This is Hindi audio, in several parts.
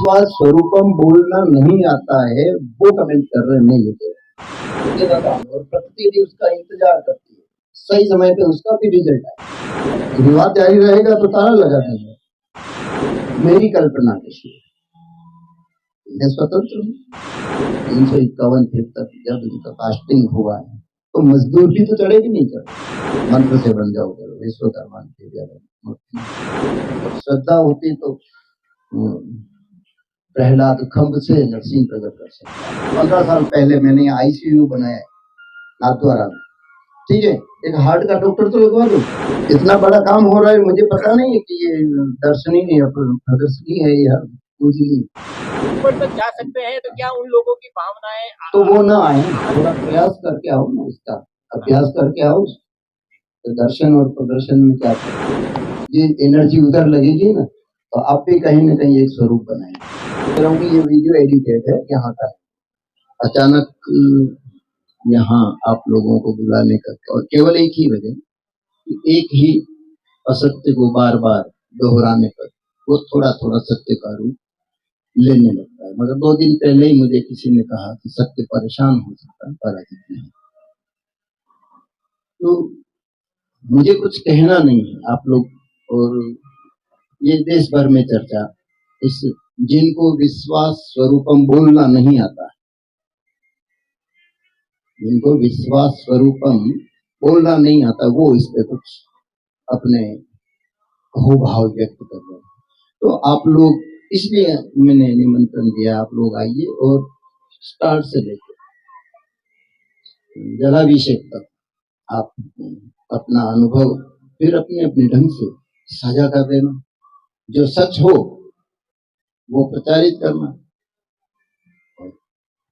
विश्वास स्वरूपम बोलना नहीं आता है वो कमेंट कर रहे हैं, मैं ये कह रहा हूं। और प्रकृति भी उसका इंतजार करती है, सही समय पे उसका भी रिजल्ट आए। विवाद जारी रहेगा तो ताला लगा देंगे। मेरी कल्पना कैसी है, मैं स्वतंत्र हूँ। 351 फिर तक जब इनका कास्टिंग हुआ है तो मजदूर भी तो चढ़ेगी नहीं चढ़े। मंत्र से बन जाओगे विश्वकर्मा के श्रद्धा होती तो प्रहलाद खंभ से नरसिंह प्रकट कर सकता। 15 साल पहले मैंने आईसीयू बनाया नाथद्वारा में, ठीक है, एक हार्ट का डॉक्टर तो लगवा दो। इतना बड़ा काम हो रहा है, मुझे पता नहीं है कि ये दर्शनीय है, प्रदर्शनी है या पूजनीय। ऊपर तक जा सकते हैं तो क्या उन लोगों की भावनाएं तो वो ना आए, थोड़ा प्रयास करके आओ ना, इसका अभ्यास करके आओ। तो दर्शन और प्रदर्शन में क्या फर्क है? ये एनर्जी उधर लगेगी ना तो आप भी कहीं ना कहीं एक स्वरूप बनाएंगे। ये वीडियो एडिटेड है यहाँ का, अचानक यहाँ आप लोगों को बुलाने का और केवल एक ही वजह, एक ही असत्य को बार बार दोहराने पर वो थोड़ा थोड़ा सत्य का रूप लेने लगता है। मगर 2 दिन पहले ही मुझे किसी ने कहा कि सत्य परेशान हो सकता है, पराजित नहीं। तो मुझे कुछ कहना नहीं है, आप लोग और ये देश भर में चर्चा, इस जिनको विश्वास स्वरूपम बोलना नहीं आता, जिनको विश्वास स्वरूपम बोलना नहीं आता, वो इस पे कुछ अपने भाव व्यक्त कर रहे हैं। तो आप लोग, इसलिए मैंने निमंत्रण दिया, आप लोग आइए और स्टार्ट से लेकर जलाभिषेक तक आप अपना अनुभव फिर अपने अपने ढंग से साझा कर देना। जो सच हो वो प्रचारित करना,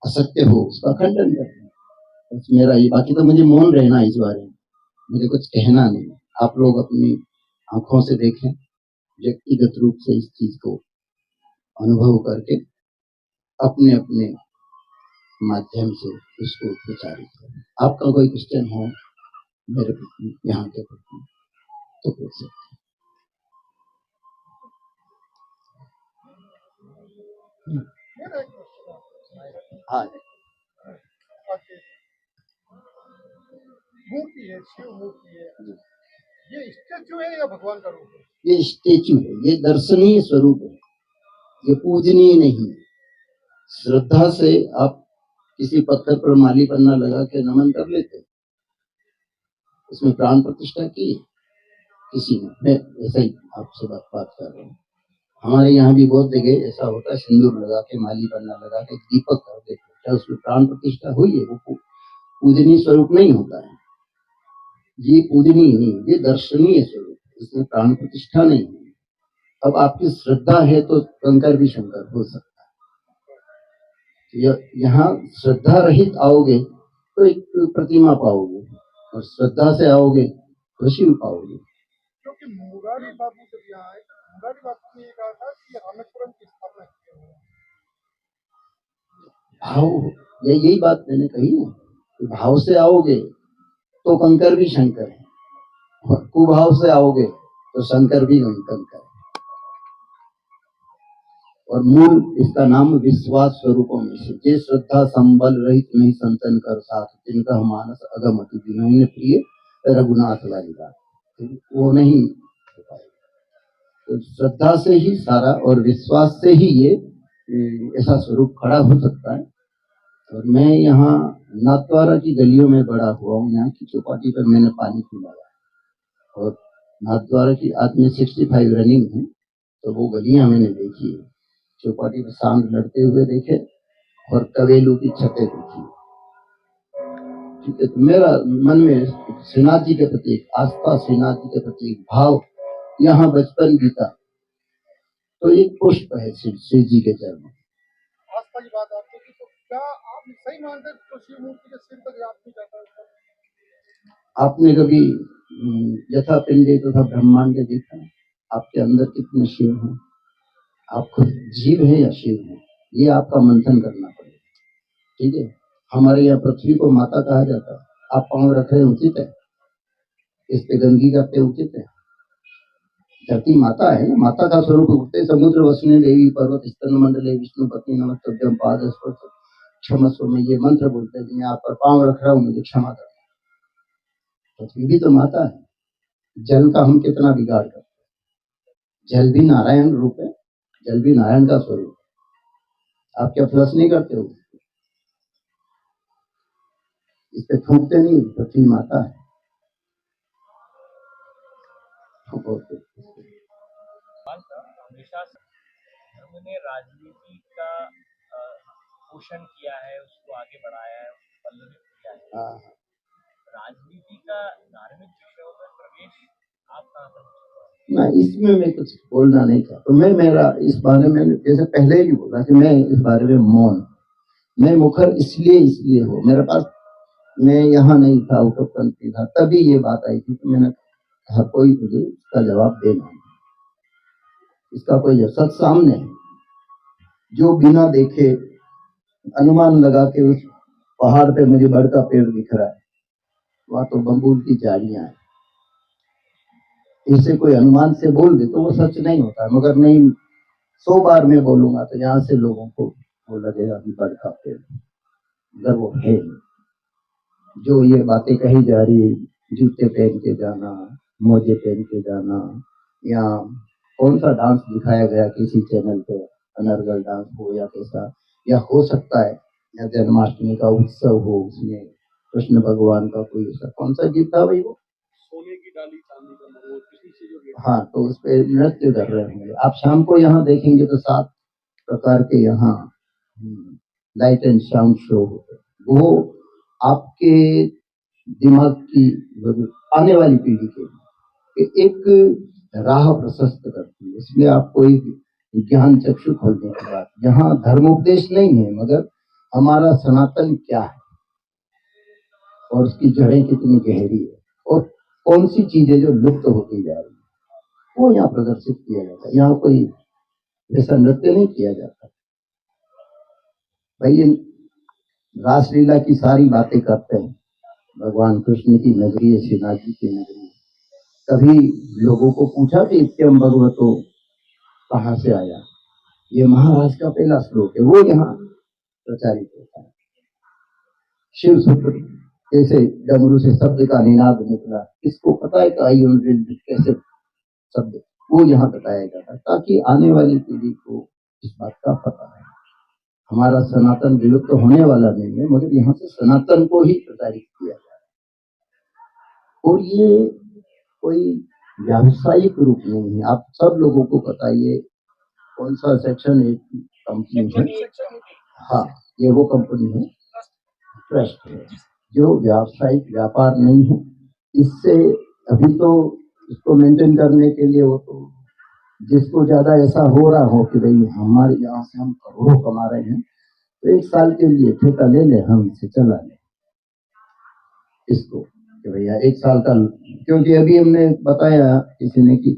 असत्य हो उसका खंडन करना। बस मेरा ये, बाकी तो मुझे मौन रहना इस बारे में, मुझे कुछ कहना नहीं। आप लोग अपनी आंखों से देखें, व्यक्तिगत रूप से इस चीज को अनुभव करके अपने अपने माध्यम से इसको प्रचारित करें। आपका कोई क्वेश्चन हो मेरे यहाँ के प्रति तो पूछ सकते हैं। हाँ, मूर्ति है, शिव मूर्ति है, ये स्टेचू है या भगवान का रूप है? ये स्टेचू है, ये दर्शनीय स्वरूप है, ये पूजनीय नहीं। श्रद्धा से आप किसी पत्थर पर माली पन्ना लगा के नमन कर लेते, उसमें प्राण प्रतिष्ठा की किसी ने, मैं ऐसा ही आपसे बात कर रहा हूँ। हमारे यहाँ भी बहुत जगह ऐसा होता है, सिंदूर लगा के माली पन्ना लगा के दीपक कर देते, क्या उसमें प्राण प्रतिष्ठा हुई है? वो पूजनीय स्वरूप नहीं होता है, ये पूजनीय नहीं, ये दर्शनीय स्वरूप, इसमें प्राण प्रतिष्ठा नहीं है। अब आपकी श्रद्धा है तो कंकर भी शंकर हो सकता है। यहाँ श्रद्धा रहित आओगे तो एक प्रतिमा पाओगे, और श्रद्धा से आओगे तो शिव पाओगे। क्योंकि मुरारी बाबू जब यहाँ आए, मुरारी बाबू ने कहा था कि रामेश्वरम की स्थापना की है। भाव, यही बात मैंने कही ना, भाव से आओगे तो कंकर भी शंकर है, और कुभाव से आओगे तो शंकर भी कंकर है। और मूल इसका नाम विश्वास स्वरूपों में से, जे श्रद्धा संबल रहित नहीं संतन कर साथ, जिनका मानस अगम अति जिन्होंने प्रिय रघुनाथ वाली बात, वो नहीं हो पाएगा। तो श्रद्धा से ही सारा और विश्वास से ही ये ऐसा स्वरूप खड़ा हो सकता है। और मैं यहाँ नाथद्वारा की गलियों में बड़ा हुआ हूँ, यहाँ की चौपाटी पर मैंने पानी पिलाया, और नाथद्वारा की आज में 65 रनिंग है, तो वो गलियां मैंने देखी है। चौपाटी पर सांड लड़ते हुए देखे और कवेलू की छतें देखी। ठीक है, तो मेरा मन में श्रीनाथ जी के प्रति आस्था, श्रीनाथ जी के प्रति भाव, यहाँ बचपन बीता तो एक पुष्प है श्री जी के चरणों। आस्था की बात आपने की, तो क्या आप सही मानते हैं तो शिव मूर्ति के सिर तक याद नहीं जाता है? आपने कभी यथा पिंडे तथा ब्रह्मांड देखा है? आपके अंदर कितने शिव हैं? आप खुद जीव हैं या शिव हैं? ये आपका मंथन करना पड़ेगा। ठीक है, हमारे यहाँ पृथ्वी को माता कहा जाता है, आप पांव रख रहे उचित है? इस पे गंदगी करते उचित है? धरती माता है ना, माता का स्वरूप उठते समुद्र वसने देवी पर्वत स्तन मंडले विष्णु पत्नी नमस्तभ्यम पाद स्पर्श क्षमस्व में ये मंत्र बोलते हैं कि मैं आप पर पांव रख रहा हूँ, मुझे क्षमा कर। पृथ्वी भी तो माता है। जल का हम कितना बिगाड़ करते हैं। जल भी नारायण रूप है, जल भी नारायण का स्वरूप है। आप क्या फ्लश नहीं करते हो, इस पे थूकते नहीं, पृथ्वी माता है। हमेशा से धर्म ने राजनीति का पोषण किया है, उसको आगे बढ़ाया है, उसको पल्लवित किया है। हाँ, राजनीति का धार्मिक विषयों में प्रवेश आप कहाँ पर ना इसमें मैं कुछ बोलना नहीं चाहता। तो मैं मेरा इस बारे में जैसे पहले भी बोला कि मैं इस बारे में मौन, मैं मुखर इसलिए हो, मेरे पास, मैं यहाँ नहीं था, आउट ऑफ कंट्री था, तभी ये बात आई थी कि मैंने कहा कोई मुझे इसका जवाब देना, इसका कोई सच सामने है। जो बिना देखे अनुमान लगा के उस पहाड़ पे मुझे बड़ का पेड़ दिख रहा है, वहां तो बम्बूल की झाड़ियां हैं। इसे कोई अनुमान से बोल दे तो वो सच नहीं होता, मगर नहीं 100 बार मैं बोलूंगा तो यहाँ से लोगों को वो लगेगा कि बड़ का पेड़, अगर वो है। जो ये बातें कही जा रही, जूते पहन के जाना, मोजे पहन के जाना, या कौन सा डांस दिखाया गया किसी चैनल पे, अनर्गल डांस हो या कैसा, या हो सकता है या जन्माष्टमी का उत्सव हो, उसमें कृष्ण भगवान का कोई ऐसा कौन सा गीत था भाई, वो सोने की डाली चांदी का मोर किसी से जो हाँ, तो उस पे नृत्य कर रहे होंगे। आप शाम को यहाँ देखेंगे तो 7 प्रकार के यहाँ लाइट एंड साउंड शो होते हैं। वो आपके दिमाग की आने वाली पीढ़ी के लिए एक राह प्रशस्त करती है। इसमें आपको एक ज्ञान चक्षु खोलने की बात, यहाँ धर्मोपदेश नहीं है, मगर हमारा सनातन क्या है और उसकी जड़ें कितनी गहरी है और कौन सी चीजें जो लुप्त होती जा रही है, वो यहाँ प्रदर्शित किया जाता है। यहाँ कोई ऐसा नृत्य नहीं किया जाता भाई। ये रासलीला की सारी बातें करते हैं, भगवान कृष्ण की नगरी है, श्रीनाथ जी की नगरी है। कभी लोगों को पूछा कि इत्यम भगवतो कहाँ से आया, ये महाराज का पहला श्लोक है, वो यहाँ प्रचारित होता है। शिव सूत्र कैसे डमरू से शब्द का निनाद निकला, किसको पता है कि कैसे शब्द, वो यहाँ बताया जाता है ताकि आने वाली पीढ़ी को इस बात का पता है। हमारा सनातन विलुप्त तो होने वाला नहीं है, मगर यहाँ से सनातन को ही प्रचारित किया जाए। और ये कोई व्यावसायिक रूप नहीं है, आप सब लोगों को पता है। ये कौन सा सेक्शन 8 कंपनी है, हाँ, ये वो कंपनी है, ट्रस्ट है, जो व्यावसायिक व्यापार नहीं है। इससे अभी तो इसको मेंटेन करने के लिए वो तो जिसको ज्यादा ऐसा हो रहा हो कि भाई हमारे यहाँ से हम करोड़ों कमा रहे हैं, तो 1 साल के लिए ठेका ले ले, हम इसे चला ले इसको कि भैया 1 साल का, क्योंकि अभी हमने बताया किसी ने कि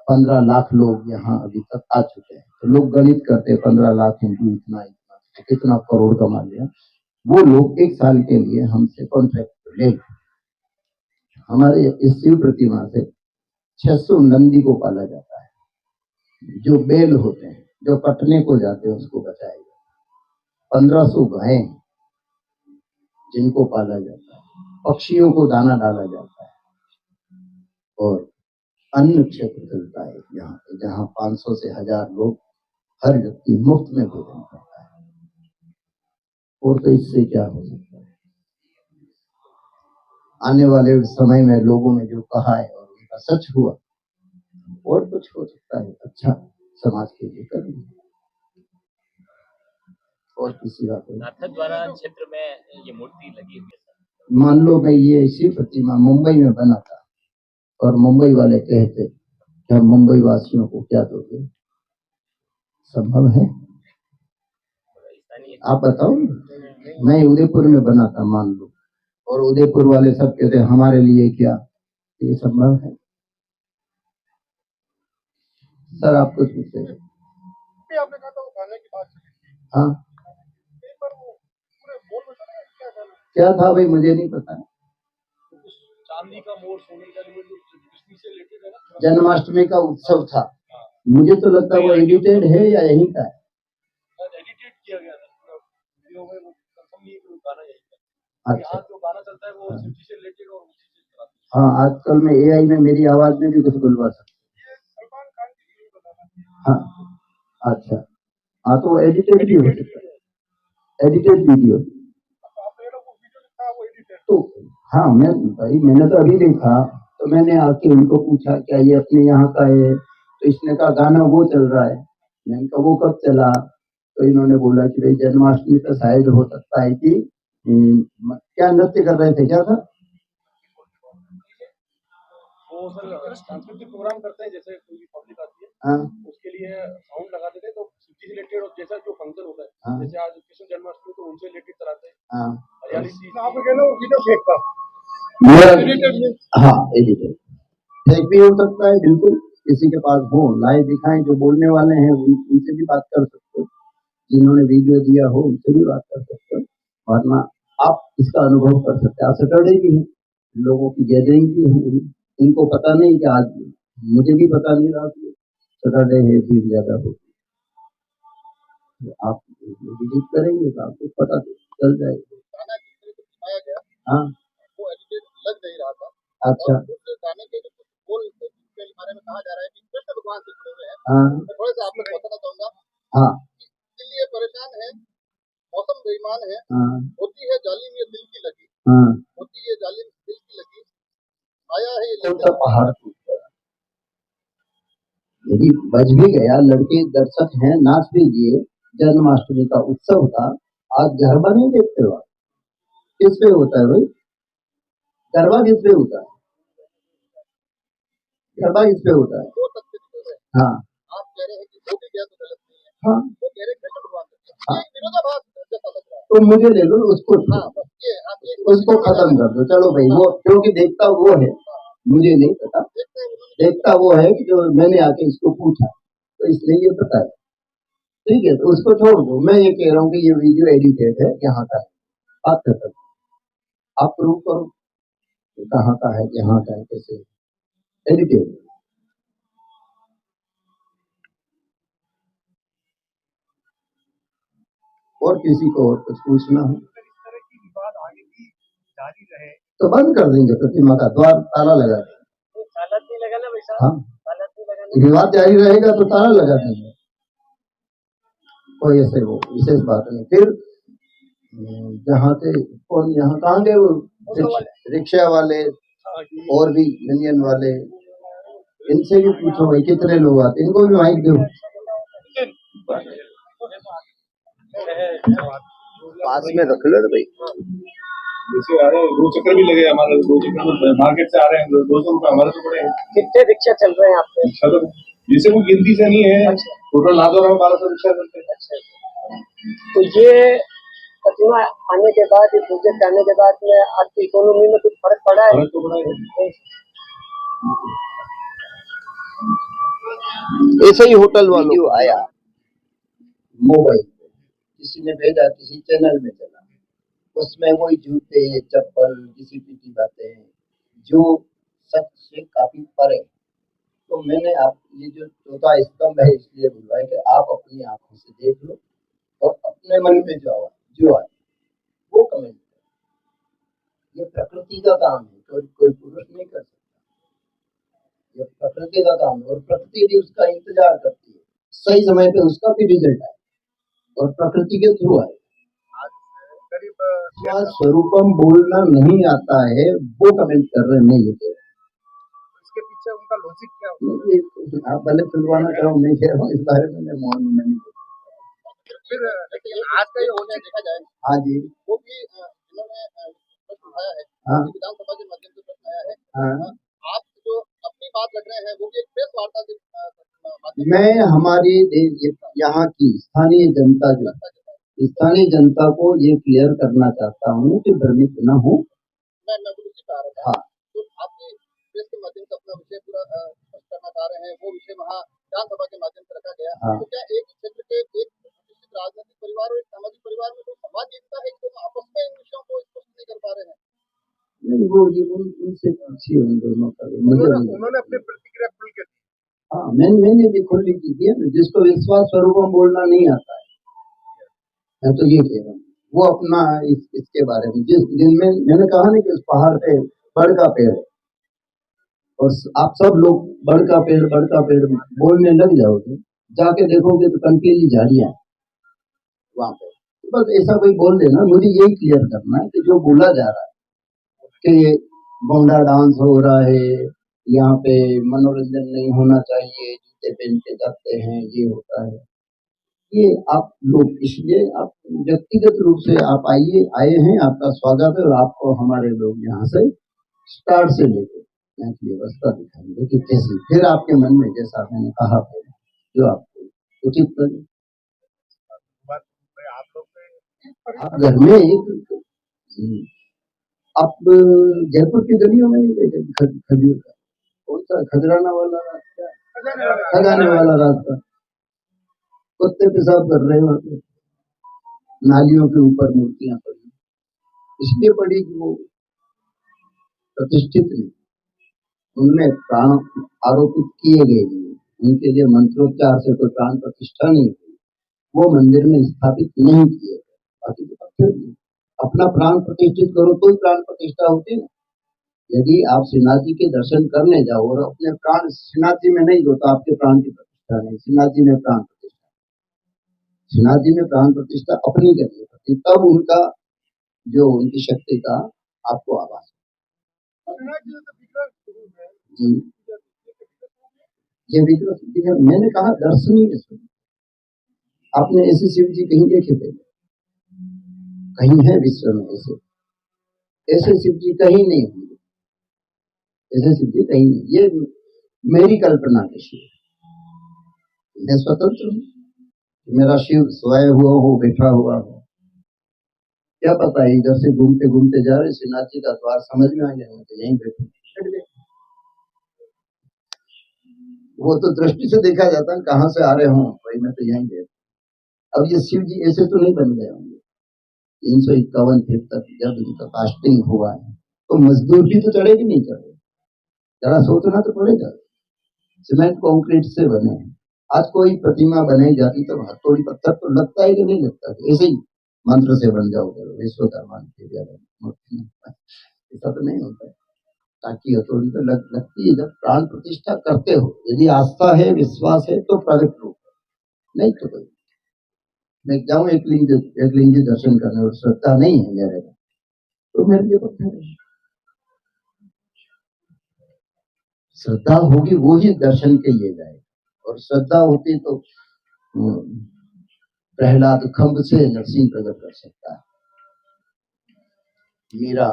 15 लाख लोग यहाँ अभी तक आ चुके हैं, तो लोग गणित करते हैं 15 लाख इंटू इतना इतना तो कितना करोड़ कमा लिया। वो लोग 1 साल के लिए हमसे कॉन्ट्रैक्ट ले। हमारे इस शिव प्रतिमा से 600 नंदी को पाला जाता है, जो बेल होते हैं, जो कटने को जाते हैं उसको बचाया जाता है। 1500 गाय जिनको पाला जाता है, पक्षियों को दाना डाला जाता है, और अन्न क्षेत्र चलता है यहाँ पे, जहाँ 500 से 1000 लोग हर व्यक्ति मुफ्त में भोजन करता है। और तो इससे क्या हो सकता है। आने वाले समय में लोगों ने जो कहा है और उनका सच हुआ, और कुछ हो सकता है अच्छा समाज के लिए करेंगे, और किसी का कोई। नाथद्वारा क्षेत्र में ये मूर्ति लगी हुई है। मान लो मैं ये शिव प्रतिमा मुंबई में बना था और मुंबई वाले कहते कि हम मुंबई वासियों को क्या दोगे, संभव है? आप बताओ। मैं उदयपुर में बना था मान लो, और उदयपुर वाले सब कहते हमारे लिए क्या, ये संभव है? सर आप कुछ पूछते हैं? आपने कहा था वो गाने की बात चली थी, हाँ, एक बार वो पूरे बोल में चला क्या गाना, क्या था भाई, मुझे नहीं पता। चांदी का मोर सोने का मोर जो किस्ती से लेके गए ना, जन्माष्टमी का उत्सव था। मुझे तो लगता है वो एडिटेड है या यहीं का है। एडिटेड किया गया था पूरा वीडियो में, वो कंफर्म नहीं है कि वो गाना यही है। अच्छा यहाँ जो गाना चलता है वो शिव जी से रिलेटेड और उसी से चलाते हैं। हाँ, आजकल मैं एआई में मेरी आवाज में भी कुछ बुलवा सकता ये सलमान खान की फिल्म बताना चाहिए। हूँ। हाँ अच्छा, हाँ तो एडिटेड भी हो सकता है, एडिटेड वीडियो। तो आपने लोग वो वीडियो दिखा वो एडिटेड। तो हाँ मैंने तो अभी देखा, तो मैंने आके उनको पूछा क्या ये अपने यहाँ का है, तो इसने कहा गाना वो चल रहा है। मैंने कहा वो कब चला, तो इन्होंने बोला कि भाई जन्माष्टमी का शायद हो सकता है कि क्या नृत्य कर रहे थे, क्या था? वो सर सांस्कृतिक प्रोग्राम करते हैं, जैसे कोई भी पब्लिक आती है हाँ उसके लिए साउंड लगा देते हैं, तो शिव जी से रिलेटेड और जैसा जो फंक्शन होता है, हाँ जैसे आज कृष्ण जन्माष्टमी तो उनसे रिलेटेड चलाते हैं। हाँ हरियाली तीज आप कहना वो वीडियो फेक था। मेरा एडिटेड में हाँ एडिटेड फेक भी हो सकता है, बिल्कुल। किसी के पास हो लाइव दिखाएं, जो बोलने वाले हैं उनसे भी बात कर सकते हो, जिन्होंने वीडियो दिया हो उनसे भी बात कर सकते हो, वरना आप इसका अनुभव कर सकते हैं। आज सैटरडे भी है, लोगों की गैदरिंग भी है, इनको पता नहीं कि आज, मुझे भी पता नहीं रहा कि सैटरडे है, भीड़ ज्यादा होगी। तो आप विजिट करेंगे तो आपको पता चल जाएगा। गाना जिस तरह से दिखाया गया हाँ वो एडिटेड लग नहीं रहा था। अच्छा और उस गाने के जो कुछ बोल थे जिसके बारे में कहा जा रहा है कि कृष्ण भगवान से जुड़े हुए हैं, हाँ मैं थोड़ा सा आप लोग को बताना चाहूंगा हाँ कि दिल ये परेशान है, मौसम बेईमान है, हाँ होती है जालिम ये दिल की लगी, हाँ होती है जालिम दिल की लगी, आया है ये कौन लेकर सा पहाड़ टूट गया? यदि बज भी गया, लड़के दर्शक हैं, नाच भी लिए, जन्माष्टमी का उत्सव था, आज गरबा नहीं देखते हो? किस पे होता है भाई गरबा? किस पे होता है गरबा? किस पे होता है? दो तथ्य निकल रहे हैं। हाँ आप कह रहे हैं कि हो भी गया तो गलत नहीं है, हाँ वो कह रहे हैं कृष्ण भगवान से, हाँ, ये विरोधाभास जैसा लग रहा है। तो मुझे ले लो उसको, हाँ बस ये आप ये उसको खत्म कर दो। चलो भाई, वो क्योंकि देखता वो है, मुझे नहीं पता। देखते हैं उन्होंने देखता वो है कि जो मैंने आके इसको पूछा, तो इसने ये पता है। ठीक है, तो उसको छोड़ दो। मैं ये कह रहा हूँ कि ये वीडियो एडिटेड है, यहाँ का है, बात खत्म। आप प्रूव करो कि कहाँ का है, यहाँ का है, कैसे एडिटेड। और किसी को और कुछ पूछना हो अगर इस तरह की विवाद आगे भी जारी रहे तो बंद कर देंगे, प्रतिमा का द्वार ताला लगा देंगे। ताला नहीं लगाना वैसा, हाँ, ताला नहीं लगाना। विवाद जारी रहेगा तो ताला लगा देंगे, कोई ऐसे वो विशेष बात नहीं। फिर जहाँ से कौन, यहाँ कहाँ गए वो रिक्शा वाले और भी यूनियन वाले, इनसे भी पूछो भाई कितने लोग आते, इनको भी माइक दो। पास में रख लो भाई। जैसे आ रहे हैं, 2 चक्कर भी लगे हमारे, 2 चक्कर में मार्केट से आ रहे हैं, 200 रुपए हमारे तो पड़े। कितने रिक्शा चल रहे हैं आपके? रिक्शा तो जैसे कोई गिनती से नहीं है, टोटल नादौर में 1200 रिक्शा चलते हैं। तो ये प्रतिमा आने के बाद, ये प्रोजेक्ट आने के बाद में आपकी इकोनॉमी में कुछ फर्क पड़ा है? फर्क तो पड़ा है। ऐसे ही होटल वालों को आया मोबाइल पे, किसी ने भेजा, किसी चैनल में चला, उसमें वही जूते चप्पल किसी की बातें जो सच से काफी परे। तो मैंने आप ये जो चौथा स्तंभ है इसलिए बुलवाया कि आप अपनी आंखों से देख लो और अपने मन में जो आए वो कमेंट करो। ये प्रकृति का काम है, कोई पुरुष नहीं कर सकता। ये प्रकृति का काम है और प्रकृति भी उसका इंतजार करती है, सही समय पे उसका भी रिजल्ट आए और प्रकृति के थ्रू आए। करीब स्वरूपम बोलना नहीं आता है वो कमेंट कर रहे हैं, मैं ये कह रहा इसके पीछे उनका लॉजिक क्या होता हूं। ये आप भले खुलवाना चाहो, नहीं कह रहा हूँ इस बारे में, मैं मौन नहीं बोल। है? फिर लेकिन आज का ये होने देखा जाए हाँ जी, वो भी जिन्होंने प्रश्न उठाया है, हाँ विधानसभा के माध्यम से प्रश्न आया है, हाँ। आप जो अपनी बात रख रहे हैं वो भी एक प्रेस वार्ता के माध्यम मैं हमारी यहाँ की स्थानीय जनता जो स्थानीय जनता को ये क्लियर करना चाहता हूँ कि भ्रमित न हो। मैं बिल्कुल उसी पे आ रहा था। हाँ तो आपकी प्रेस के माध्यम से अपना विषय पूरा स्पष्ट करना चाह रहे हैं, वो विषय वहाँ विधानसभा के माध्यम से रखा गया। हाँ। तो क्या एक ही क्षेत्र के एक निश्चित राजनीतिक परिवार और एक सामाजिक परिवार में कोई संवाद जीतता है कि दोनों आपस में इन विषयों को स्पष्ट नहीं कर पा रहे हैं? नहीं, वो ये उनसे पूछिए, उन दोनों का। मुझे उन्होंने अपनी प्रतिक्रिया खुल के मैंने भी खुली की थी ना, जिसको विश्वास स्वरूपम बोलना नहीं आता है, मैं तो ये कह रहा हूँ, वो अपना इसके बारे में जिनमें मैंने कहा ना कि उस पहाड़ पे बड़ का पेड़ है, और आप सब लोग बड़ का पेड़ बोलने लग जाओगे, जाके देखोगे तो कंटीली झाड़ियां हैं वहां पे। बस ऐसा कोई बोल देना, मुझे यही क्लियर करना है कि जो बोला जा रहा है कि बोंडा डांस हो रहा है, यहाँ पे मनोरंजन नहीं होना चाहिए, जूते पहन के जाते हैं, ये होता है, ये आप लोग, इसलिए आप व्यक्तिगत रूप से आप आए हैं, आपका स्वागत है, और आपको हमारे लोग यहाँ से स्टार्ट से लेकर यहाँ की व्यवस्था दिखाएंगे कि कैसी, फिर आपके मन में जैसा मैंने कहा पहले, जो आपको उचित लगे। बात भाई आप लोग पे आप घर में आप जयपुर की गलियों में नहीं देखे खजूर का, कौन सा खजराना वाला रास्ता, खजाने वाला रास्ता, कुत्ते पेशाब कर रहे हैं वहां पे, नालियों के ऊपर मूर्तियां पड़ी, इसलिए पड़ी कि वो प्रतिष्ठित नहीं, उनमें प्राण आरोपित किए गए नहीं, उनके लिए मंत्रोच्चार से कोई प्राण प्रतिष्ठा नहीं हुई, वो मंदिर में स्थापित नहीं किए गए। बाकी तो पत्थर भी, अपना प्राण प्रतिष्ठित करो तो ही प्राण प्रतिष्ठा होती है। यदि आप श्रीनाथ जी के दर्शन करने जाओ और अपने प्राण श्रीनाथ जी में नहीं दो तो आपके प्राण की प्रतिष्ठा नहीं, श्रीनाथ जी में प्राण प्रतिष्ठा, श्रीनाथ जी में प्राण प्रतिष्ठा अपनी करनी पड़ती, तब उनका जो उनकी शक्ति का आपको आभास जी। ये विग्रह मैंने कहा दर्शनीय स्वरूप, आपने ऐसे शिव जी कहीं देखे थे? कहीं है विश्व में ऐसे शिव जी कहीं नहीं होंगे, ऐसे शिव जी कहीं नहीं, ये मेरी कल्पना के शिव, मैं स्वतंत्र हूँ, मेरा शिव सोया हुआ हो, बैठा हुआ हो, क्या पता है इधर से घूमते घूमते जा रहे श्रीनाथ जी का द्वार समझ में आ गया, तो यहीं बैठो, वो तो दृष्टि से देखा जाता है कहाँ से आ रहे हो भाई, मैं तो यहीं बैठ। अब ये शिव जी ऐसे तो नहीं बन गए होंगे, 351 फीट तक जब इनका कास्टिंग हुआ है तो मजदूर भी तो चढ़ेगी नहीं चढ़े, जरा सोचना तो पड़ेगा, सीमेंट कंक्रीट से बने हैं, आज कोई प्रतिमा बनाई जाती तो हथौड़ी पत्थर तो लगता है कि नहीं लगता, ऐसे ही मंत्र से बन जाओगे विश्वकर्मा के, ऐसा तो नहीं होता है, ताकि हथौड़ी तो लगती है जब प्राण प्रतिष्ठा करते हो, यदि आस्था है विश्वास है तो प्रगट रूप है, नहीं तो कोई मैं जाऊं एक लिंग दर्शन करने और श्रद्धा नहीं है मेरे में तो मेरे लिए पत्थर है, श्रद्धा होगी वो ही दर्शन के लिए जाए, और श्रद्धा होती तो प्रहलाद खंभ से नरसिंह प्रकट कर सकता है, मीरा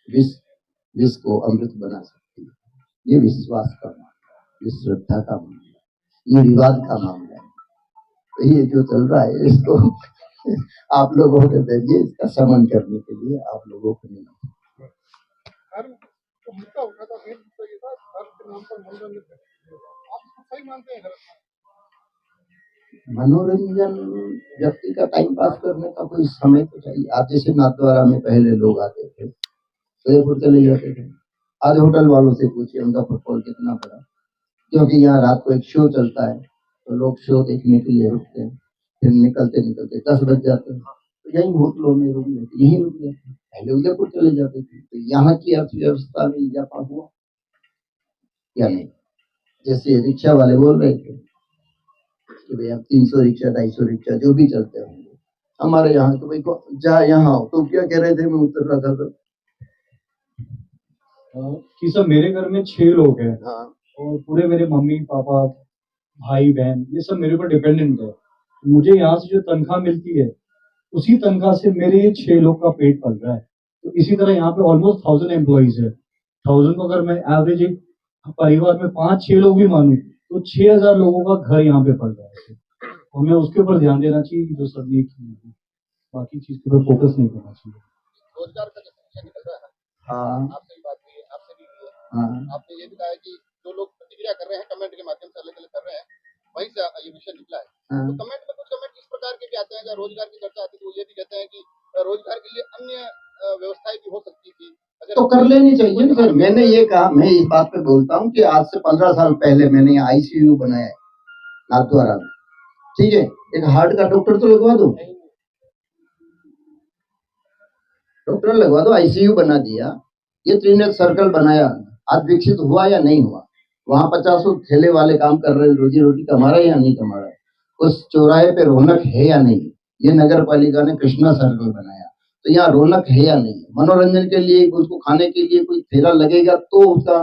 विष को अमृत बना सकती है, ये विश्वास का मामला, ये श्रद्धा का मामला, ये विवाद का मामला है, तो ये जो चल रहा है इसको आप लोगों के जरिए इसका शमन करने के लिए आप लोगों को नहीं, मनोरंजन व्यक्ति का टाइम पास करने का कोई समय तो चाहिए। आप जैसे नाथद्वारा में पहले लोग आते थे, उदयपुर चले जाते थे, आज होटल वालों से पूछिए उनका फुटबॉल कितना बड़ा, क्योंकि यहाँ रात को एक शो चलता है तो लोग शो देखने के लिए रुकते हैं, फिर निकलते निकलते 10 बज जाते हैं, तो यही होटलों में रुक लेते, यही रुक जाते हैं, पहले उदयपुर चले जाते थे, तो यहाँ की अर्थव्यवस्था में इजाफा हुआ या नहीं? जैसे रिक्शा वाले बोल रहे थे कि भाई अब 300 रिक्शा 250 रिक्शा जो भी चलते होंगे हमारे यहाँ, तो भाई जा यहाँ हो, तो क्या कह रहे थे, मैं उतर रहा था तो कि सब मेरे घर में 6 लोग हैं, हाँ और पूरे मेरे मम्मी पापा भाई बहन ये सब मेरे ऊपर डिपेंडेंट है, मुझे यहाँ से जो तनख्वाह मिलती है उसी तनख्वाह से मेरे 6 लोग का पेट पल रहा है, तो इसी तरह यहाँ पे ऑलमोस्ट 1000 एम्प्लॉइज है, 1000 को अगर मैं एवरेज एक परिवार में 5-6 लोग भी मानूं तो 6000 लोगों का घर यहाँ पे पल रहा है, हमें उसके ऊपर ध्यान देना चाहिए कि जो सब ने की है, बाकी चीज के ऊपर फोकस नहीं करना चाहिए। रोजगार का जो समस्या निकल रहा है, हाँ आपसे भी बात हुई है, आपसे भी हुई है, हाँ आपने ये भी कहा है कि जो लोग प्रतिक्रिया कर रहे हैं कमेंट के माध्यम से अलग अलग कर रहे हैं, वहीं से ये विषय निकला है, हाँ। तो कमेंट में कुछ कमेंट इस प्रकार के भी आते हैं, जब रोजगार की चर्चा आती है तो वो ये भी कहते हैं कि रोजगार के लिए अन्य व्यवस्थाएं भी हो सकती थी, तो कर लेनी चाहिए ना सर। मैंने ये कहा, मैं इस बात पे बोलता हूँ कि आज से 15 साल पहले मैंने यहाँ आईसीयू बनाया है नाथद्वारा में, ठीक है। एक हार्ट का डॉक्टर तो लगवा दो, डॉक्टर लगवा दो, आईसीयू बना दिया, ये त्रिनेत्र सर्कल बनाया, आज विकसित हुआ या नहीं हुआ? वहां 50 ठेले वाले काम कर रहे हैं, रोजी रोटी कमा रहे हैं या नहीं कमा रहे? उस चौराहे पे रौनक है या नहीं? ये नगर पालिका ने कृष्णा सर्कल बनाया, तो यहाँ रौनक है या नहीं? मनोरंजन के लिए, उसको खाने के लिए कोई ठेला लगेगा तो उसका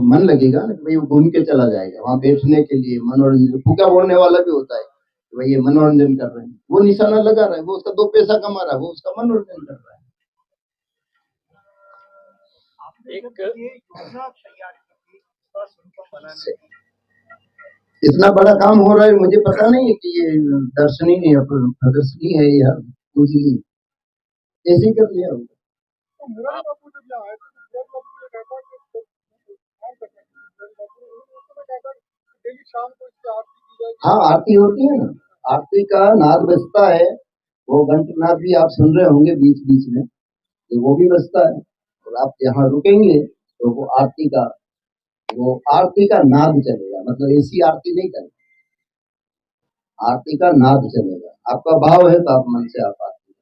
मन लगेगा ना, भाई वो घूम के चला जाएगा। वहां बैठने के लिए मनोरंजन, फूका बोलने वाला भी होता है, भाई ये मनोरंजन कर रहे हैं, वो निशाना लगा रहा है, वो उसका 2 पैसा कमा रहा है, वो उसका मनोरंजन कर रहा है। एक योजना तैयार की बनाने इतना बड़ा काम हो रहा है, मुझे पता नहीं है कि ये दर्शनीय है, प्रदर्शनी है या कुछ नहीं, ऐसे ही कर लिया होगा। तो मुरारी बापू जब यहाँ आए थे तो मुरारी बापू ने कहा था कि काम करने के लिए मुरारी बापू ने उन्होंने कहा था कि डेली शाम को इसकी आरती की जाएगी। हाँ, आरती होती है ना, आरती का नाद बजता है, वो घंटनाद भी आप सुन रहे होंगे बीच बीच में, तो वो भी बजता है। और आप यहाँ रुकेंगे तो वो आरती का नाद चलेगा, मतलब ऐसी आरती नहीं करेगा, आरती का नाद चलेगा। आपका भाव है तो आप मन से आप आरती।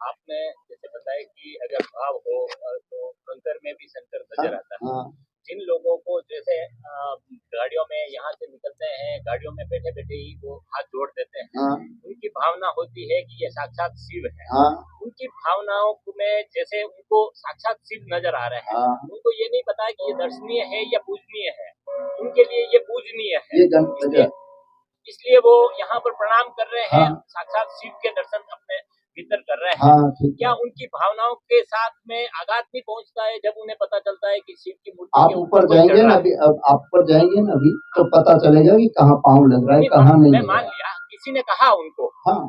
आपने जैसे बताया कि अगर भाव हो तो अंतर में भी संकर नजर आता है। हाँ, जिन लोगों को जैसे गाड़ियों में यहाँ से निकलते हैं, गाड़ियों में बैठे बैठे ही वो हाथ जोड़ देते हैं, हाँ, उनकी भावना होती है कि ये साक्षात शिव है। हाँ, उनकी भावनाओं में जैसे उनको साक्षात शिव नजर आ रहे हैं, हाँ। उनको ये नहीं पता कि ये दर्शनीय है या पूजनीय है, उनके लिए ये पूजनीय है। ये गणपति, इसलिए वो यहाँ पर प्रणाम कर रहे हैं, हाँ। साक्षात शिव के दर्शन अपने भीतर कर रहे हैं। हाँ, ठीक है। क्या उनकी भावनाओं के साथ में आघात नहीं पहुँचता है जब उन्हें पता चलता है कि शिव की मूर्ति आप के ऊपर कोई जाएंगे चढ़ ना रहा है? अभी, अब आप ऊपर जाएंगे ना अभी तो पता चलेगा कि कहाँ पाँव लग रहा है, कहाँ नहीं मैं लग मान रहा है। लिया किसी ने कहा उनको हाँ,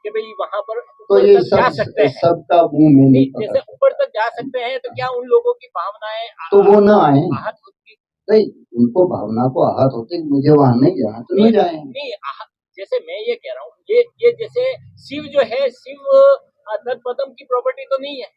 कि भाई वहाँ पर तो ऊपर ये तक जा सकते हैं, सबका मुंह में नहीं जैसे पता, ऊपर तक जा सकते हैं, तो क्या उन लोगों की भावनाएं तो वो ना आए। आहत होती? नहीं, उनको भावना को आहत होते, मुझे वहां नहीं जाना तो नहीं जाएंगे। नहीं, जैसे मैं ये कह रहा हूँ, ये जैसे शिव जो है, शिव तत्पदम की प्रॉपर्टी तो नहीं है।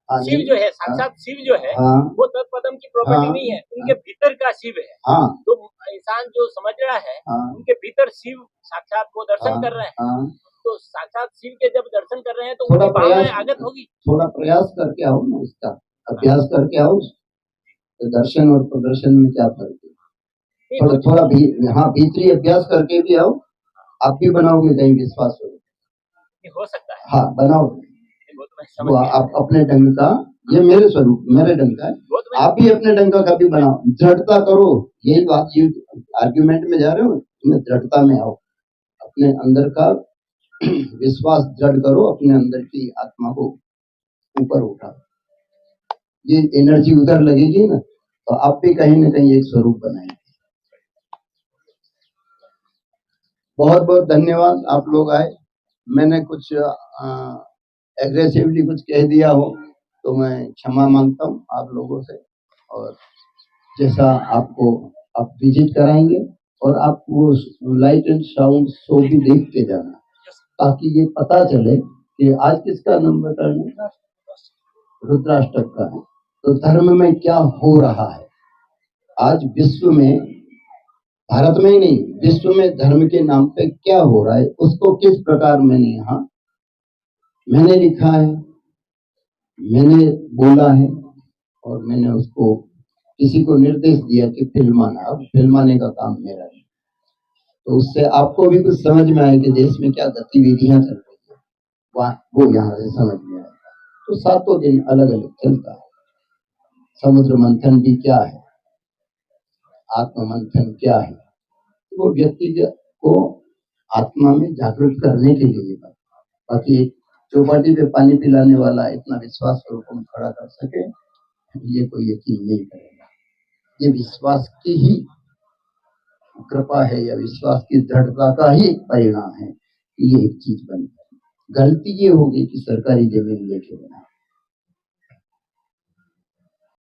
हाँ शिव जी, जो है, साक्षात शिव जो है, हाँ, वो तत्पदम की प्रॉपर्टी हाँ, नहीं है, उनके भीतर का शिव है। हाँ, तो इंसान जो समझ रहा है, हाँ, उनके भीतर शिव साक्षात वो दर्शन हाँ, कर रहे हैं। हाँ। तो साक्षात शिव के जब दर्शन कर रहे हैं तो थोड़ा उनकी भावनाएं प्रयास, आगत होगी। थोड़ा प्रयास करके आओ ना, इसका अभ्यास करके आओ, तो दर्शन और प्रदर्शन में क्या फर्क है? थोड़ा थोड़ा भी, हाँ, भीतरी अभ्यास करके भी आओ, आप भी बनाओगे, कहीं विश्वास हो सकता है। हाँ, बनाओ। वो तो मैं समझ वो गया। आप अपने ढंग का, ये मेरे स्वरूप, मेरे ढंग का है, वो तो मैं आप भी अपने ढंग का कभी बनाओ, दृढ़ता करो। यही बात, ये आर्ग्यूमेंट में जा रहे हो, तुम्हें दृढ़ता में आओ, अपने अंदर का विश्वास दृढ़ करो, अपने अंदर की आत्मा को ऊपर उठाओ। ये एनर्जी उधर लगेगी ना, तो आप भी कहीं ना कहीं एक स्वरूप बनाएंगे। बहुत बहुत धन्यवाद, आप लोग आए। मैंने कुछ एग्रेसिवली कुछ कह दिया हो तो मैं क्षमा मांगता हूँ आप लोगों से। और जैसा आपको आप विजिट कराएंगे और आप वो लाइट एंड साउंड शो भी देखते जाना, ताकि ये पता चले कि आज किसका नंबर टर्न है, रुद्राष्टक का है, तो धर्म में क्या हो रहा है आज विश्व में, भारत में ही नहीं विश्व में धर्म के नाम पे क्या हो रहा है, उसको किस प्रकार मैंने लिखा है, मैंने बोला है, और मैंने उसको किसी को निर्देश दिया कि फिल्माना, अब फिल्माने का काम मेरा है। तो उससे आपको भी कुछ समझ में आए कि देश में क्या गतिविधियां चल रही है, वो यहाँ से समझ में आएगा। तो 7 दिन अलग अलग चलता है। समुद्र मंथन भी क्या है, आत्म मंथन क्या है, वो व्यक्ति को आत्मा में जागृत करने के लिए बात। बाकी चौपाटी पे पानी पिलाने वाला इतना विश्वास को खड़ा कर सके, ये कोई यकीन नहीं करेगा। ये विश्वास की ही कृपा है, या विश्वास की दृढ़ता का ही एक परिणाम है कि ये एक चीज बनी। गलती ये होगी कि सरकारी जमीन लेके बना,